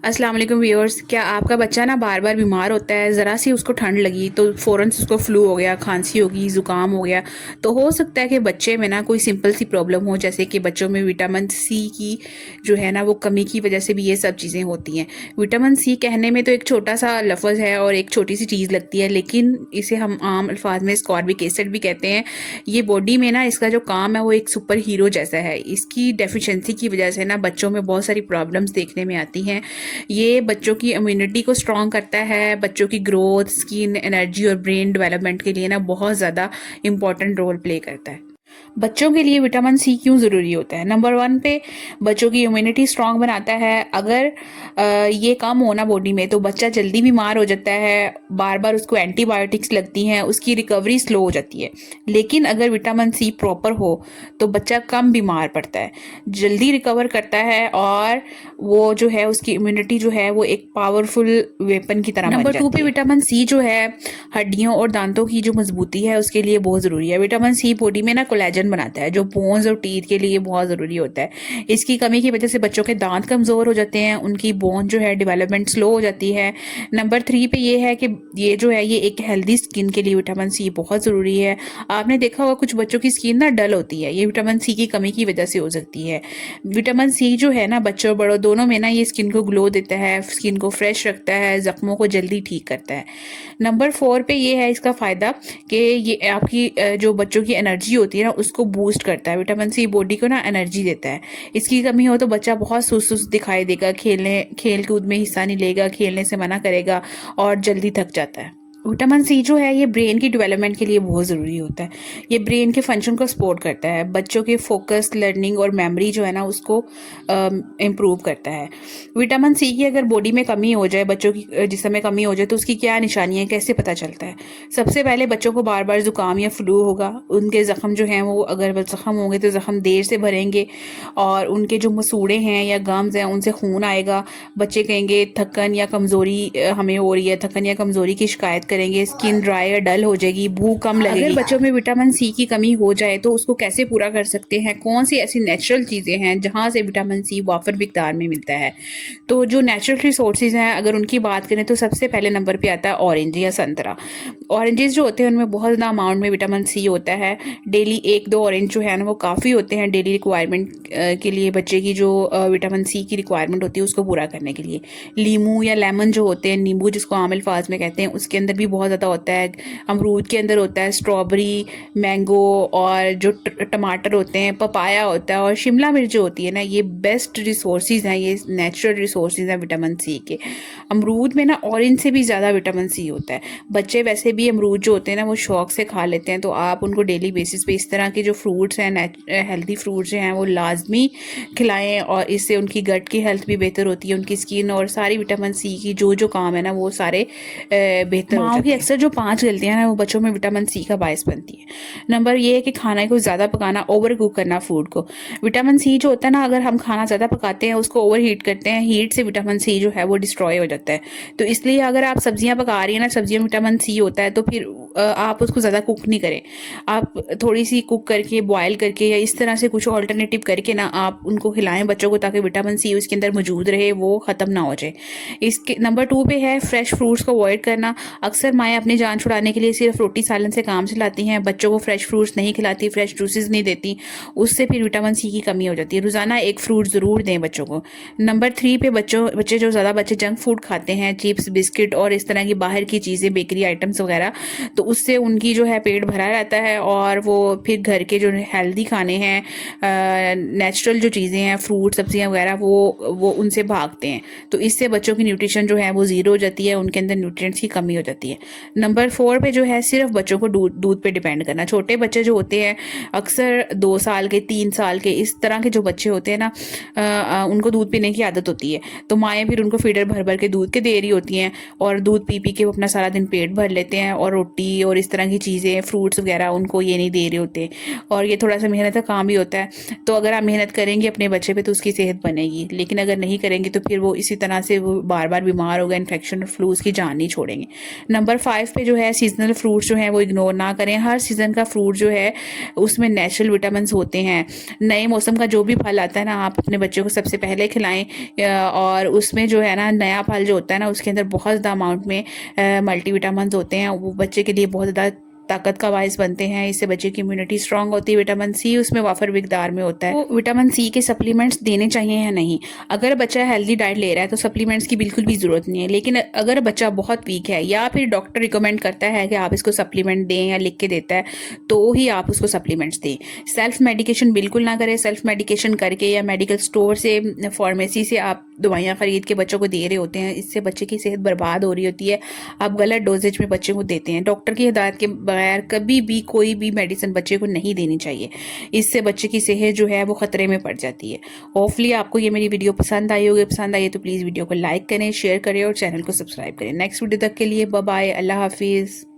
अस्सलाम वालेकुम व्यूअर्स। क्या आपका बच्चा ना बार बार बीमार होता है, ज़रा सी उसको ठंड लगी तो फ़ौरन से उसको फ्लू हो गया, खांसी होगी, ज़ुकाम हो गया। तो हो सकता है कि बच्चे में ना कोई सिंपल सी प्रॉब्लम हो, जैसे कि बच्चों में विटामिन सी की जो है ना वो कमी की वजह से भी ये सब चीज़ें होती हैं। विटामिन सी कहने में तो एक छोटा सा लफ्ज़ है और एक छोटी सी चीज़ लगती है, लेकिन इसे हम आम अल्फाज में स्कॉर्बिक एसिड भी कहते हैं। ये बॉडी में ना इसका जो काम है वो एक सुपर हीरो जैसा है। इसकी डेफिशिएंसी की वजह से ना बच्चों में बहुत सारी प्रॉब्लम्स देखने में आती हैं। ये बच्चों की इम्यूनिटी को स्ट्रॉन्ग करता है, बच्चों की ग्रोथ, स्किन, एनर्जी और ब्रेन डेवलपमेंट के लिए ना बहुत ज़्यादा इंपॉर्टेंट रोल प्ले करता है। बच्चों के लिए विटामिन सी क्यों ज़रूरी होता है? नंबर वन पे बच्चों की इम्यूनिटी स्ट्रांग बनाता है। अगर ये कम होना बॉडी में तो बच्चा जल्दी बीमार हो जाता है, बार बार उसको एंटीबायोटिक्स लगती हैं, उसकी रिकवरी स्लो हो जाती है। लेकिन अगर विटामिन सी प्रॉपर हो तो बच्चा कम बीमार पड़ता है, जल्दी रिकवर करता है और वो जो है उसकी इम्यूनिटी जो है वो एक पावरफुल वेपन की तरह बन जाती है। नंबर टू पे विटामिन सी जो है हड्डियों और दांतों की जो मजबूती है उसके लिए बहुत ज़रूरी है। विटामिन सी बॉडी में ना कोलेजन बनाता है जो बोन्स और टीथ के लिए बहुत ज़रूरी होता है। इसकी कमी की वजह से बच्चों के दांत कमज़ोर हो जाते हैं, उनकी बोन जो है डेवलपमेंट स्लो हो जाती है। नंबर थ्री पे ये है कि ये जो है ये एक हेल्दी स्किन के लिए विटामिन सी बहुत ज़रूरी है। आपने देखा होगा कुछ बच्चों की स्किन ना डल होती है, ये विटामिन सी की कमी की वजह से हो सकती है। विटामिन सी जो है ना बच्चों बड़ों दोनों में ना ये स्किन को ग्लो देता है, स्किन को फ्रेश रखता है, जख्मों को जल्दी ठीक करता है। नंबर फोर पे ये है इसका फ़ायदा कि ये आपकी जो बच्चों की एनर्जी होती है ना उसको बूस्ट करता है। विटामिन सी बॉडी को ना एनर्जी देता है। इसकी कमी हो तो बच्चा बहुत सुस्त सुस्त दिखाई देगा, खेल कूद में हिस्सा नहीं लेगा, खेलने से मना करेगा और जल्दी थक जाता है। विटामिन सी जो है ये ब्रेन की डेवलपमेंट के लिए बहुत ज़रूरी होता है। ये ब्रेन के फंक्शन को सपोर्ट करता है, बच्चों के फोकस, लर्निंग और मेमोरी जो है ना उसको इम्प्रूव करता है। विटामिन सी की अगर बॉडी में कमी हो जाए, बच्चों की जिस्म में कमी हो जाए तो उसकी क्या निशानियाँ, कैसे पता चलता है? सबसे पहले बच्चों को बार बार जुकाम या फ्लू होगा। उनके ज़ख्म जो हैं वो अगर ज़ख्म होंगे तो ज़ख्म देर से भरेंगे और उनके जो मसूड़े हैं या गम्स हैं उनसे खून आएगा। बच्चे कहेंगे थकन या कमज़ोरी हमें हो रही है, थकन या कमज़ोरी की शिकायत करेंगे, स्किन ड्राई या डल हो जाएगी, भूख कम लगेगी। अगर बच्चों में विटामिन सी की कमी हो जाए तो उसको कैसे पूरा कर सकते हैं? कौन सी ऐसी नेचुरल चीज़ें हैं जहाँ से विटामिन सी वाफर मिकदार में मिलता है? तो जो नेचुरल रिसोर्सेज हैं अगर उनकी बात करें तो सबसे पहले नंबर पे आता है ऑरेंज या संतरा। ऑरेंजेस जो होते हैं उनमें बहुत ज़्यादा अमाउंट में विटामिन सी होता है। डेली एक दो ऑरेंज जो है ना वो काफ़ी होते हैं डेली रिक्वायरमेंट के लिए, बच्चे की जो विटामिन सी की रिक्वायरमेंट होती है उसको पूरा करने के लिए। लीमू या लेमन जो होते हैं, नींबू जिसको आम अल्फाज में कहते हैं, उसके अंदर भी बहुत ज़्यादा होता है। अमरूद के अंदर होता है, स्ट्रॉबेरी, मैंगो और जो टमाटर होते हैं, पपाया होता है और शिमला मिर्च जो होती है ना, ये बेस्ट रिसोर्सेज हैं, ये नेचुरल रिसोर्सेज हैं विटामिन सी के। अमरूद में ना ऑरेंज से भी ज़्यादा विटामिन सी होता है। बच्चे वैसे भी अमरूद जो होते हैं ना वो शौक से खा लेते हैं, तो आप उनको डेली बेसिस पे इस तरह के जो फ्रूट्स हैं, हेल्दी फ्रूट्स जो हैं वो लाजमी खिलाएं और इससे उनकी गट की हेल्थ भी बेहतर होती है, उनकी स्किन और सारी विटामिन सी की जो काम है ना वो सारे बेहतर हो जाते हैं। माओ की अक्सर जो 5 गलतियां ना वो बच्चों में विटामिन सी का बायस बनती है। नंबर ये है कि खाना को ज़्यादा पकाना, ओवर कुक करना फूड को। विटामिन सी जो होता है ना, अगर हम खाना ज़्यादा पकाते हैं, उसको ओवर हीट करते हैं, हीट से विटामिन सी जो है वो डिस्ट्रॉय हो जाता है। तो इसलिए अगर आप सब्जियां पका रही हैं ना, सब्जियों में विटामिन सी होता है, तो फिर आप उसको ज़्यादा कुक नहीं करें। आप थोड़ी सी कुक करके, बॉयल करके या इस तरह से कुछ ऑल्टरनेटिव करके ना आप उनको खिलाएं बच्चों को, ताकि विटामिन सी उसके अंदर मौजूद रहे, वो ख़त्म ना हो जाए। इसके नंबर 2 पे है फ्रेश फ्रूट्स को अवॉइड करना। अक्सर माएँ अपनी जान छुड़ाने के लिए सिर्फ रोटी सालन से काम चलाती हैं, बच्चों को फ्रेश फ्रूट्स नहीं खिलाती, फ्रेश जूसेस नहीं देती, उससे फिर विटामिन सी की कमी हो जाती है। रोज़ाना एक फ्रूट ज़रूर दें बच्चों को। नंबर 3 पे बच्चे जो ज़्यादा बच्चे जंक फूड खाते हैं, चिप्स, बिस्किट और इस तरह की बाहर की चीज़ें, बेकरी आइटम्स वगैरह, तो उससे उनकी जो है पेट भरा रहता है और वो फिर घर के जो हेल्दी खाने हैं, नेचुरल जो चीज़ें हैं, फ्रूट सब्जियां वगैरह, वो उनसे भागते हैं। तो इससे बच्चों की न्यूट्रिशन जो है वो ज़ीरो हो जाती है, उनके अंदर न्यूट्रिएंट्स की कमी हो जाती है। नंबर 4 पे जो है सिर्फ बच्चों को दूध पे डिपेंड करना। छोटे बच्चे जो होते हैं अक्सर 2 साल के, 3 साल के, इस तरह के जो बच्चे होते हैं ना, उनको दूध पीने की आदत होती है, तो माएँ फिर उनको फीडर भर भर के दूध के दे रही होती हैं और दूध पी पी के वो अपना सारा दिन पेट भर लेते हैं और रोटी और इस तरह की चीज़ें, फ्रूट्स वगैरह उनको ये नहीं दे रहे होते। और ये थोड़ा सा मेहनत का काम भी होता है, तो अगर आप मेहनत करेंगे अपने बच्चे पे तो उसकी सेहत बनेगी, लेकिन अगर नहीं करेंगे तो फिर वो इसी तरह से वो बार बार बीमार होगा, इन्फेक्शन और फ्लू उसकी जान नहीं छोड़ेंगे। नंबर 5 पे जो है सीजनल फ्रूट जो हैं वो इग्नोर ना करें। हर सीज़न का फ्रूट जो है उसमें नेचुरल विटामिन होते हैं। नए मौसम का जो भी फल आता है ना, आप अपने बच्चों को सबसे पहले खिलाएं। और उसमें जो है ना, नया फल जो होता है ना, उसके अंदर बहुत ज़्यादा अमाउंट में मल्टीविटामिन होते हैं। वो बच्चे के लिए बहुत ज़्यादा ताकत का बायस बनते हैं। इससे बच्चे की इम्यूनिटी स्ट्रांग होती है। विटामिन सी उसमें वाफर मिकदार में होता है। तो विटामिन सी के सप्लीमेंट्स देने चाहिए या नहीं? अगर बच्चा हेल्दी डाइट ले रहा है तो सप्लीमेंट्स की बिल्कुल भी ज़रूरत नहीं है। लेकिन अगर बच्चा बहुत वीक है या फिर डॉक्टर रिकमेंड करता है कि आप इसको सप्लीमेंट दें या लिख के देता है, तो ही आप उसको सप्लीमेंट्स दें। सेल्फ मेडिकेशन बिल्कुल ना करें। सेल्फ मेडिकेशन करके या मेडिकल स्टोर से, फार्मेसी से आप दवाइयाँ खरीद के बच्चों को दे रहे होते हैं, इससे बच्चे की सेहत बर्बाद हो रही होती है। आप गलत डोजेज में बच्चे को देते हैं। डॉक्टर की हिदायत के बगैर कभी भी कोई भी मेडिसिन बच्चे को नहीं देनी चाहिए। इससे बच्चे की सेहत जो है वो खतरे में पड़ जाती है। होपफुली आपको ये मेरी वीडियो पसंद आई होगी। पसंद आई है तो प्लीज़ वीडियो को लाइक करें, शेयर करें और चैनल को सब्सक्राइब करें। नेक्स्ट वीडियो तक के लिए बाय बाय, अल्लाह हाफिज़।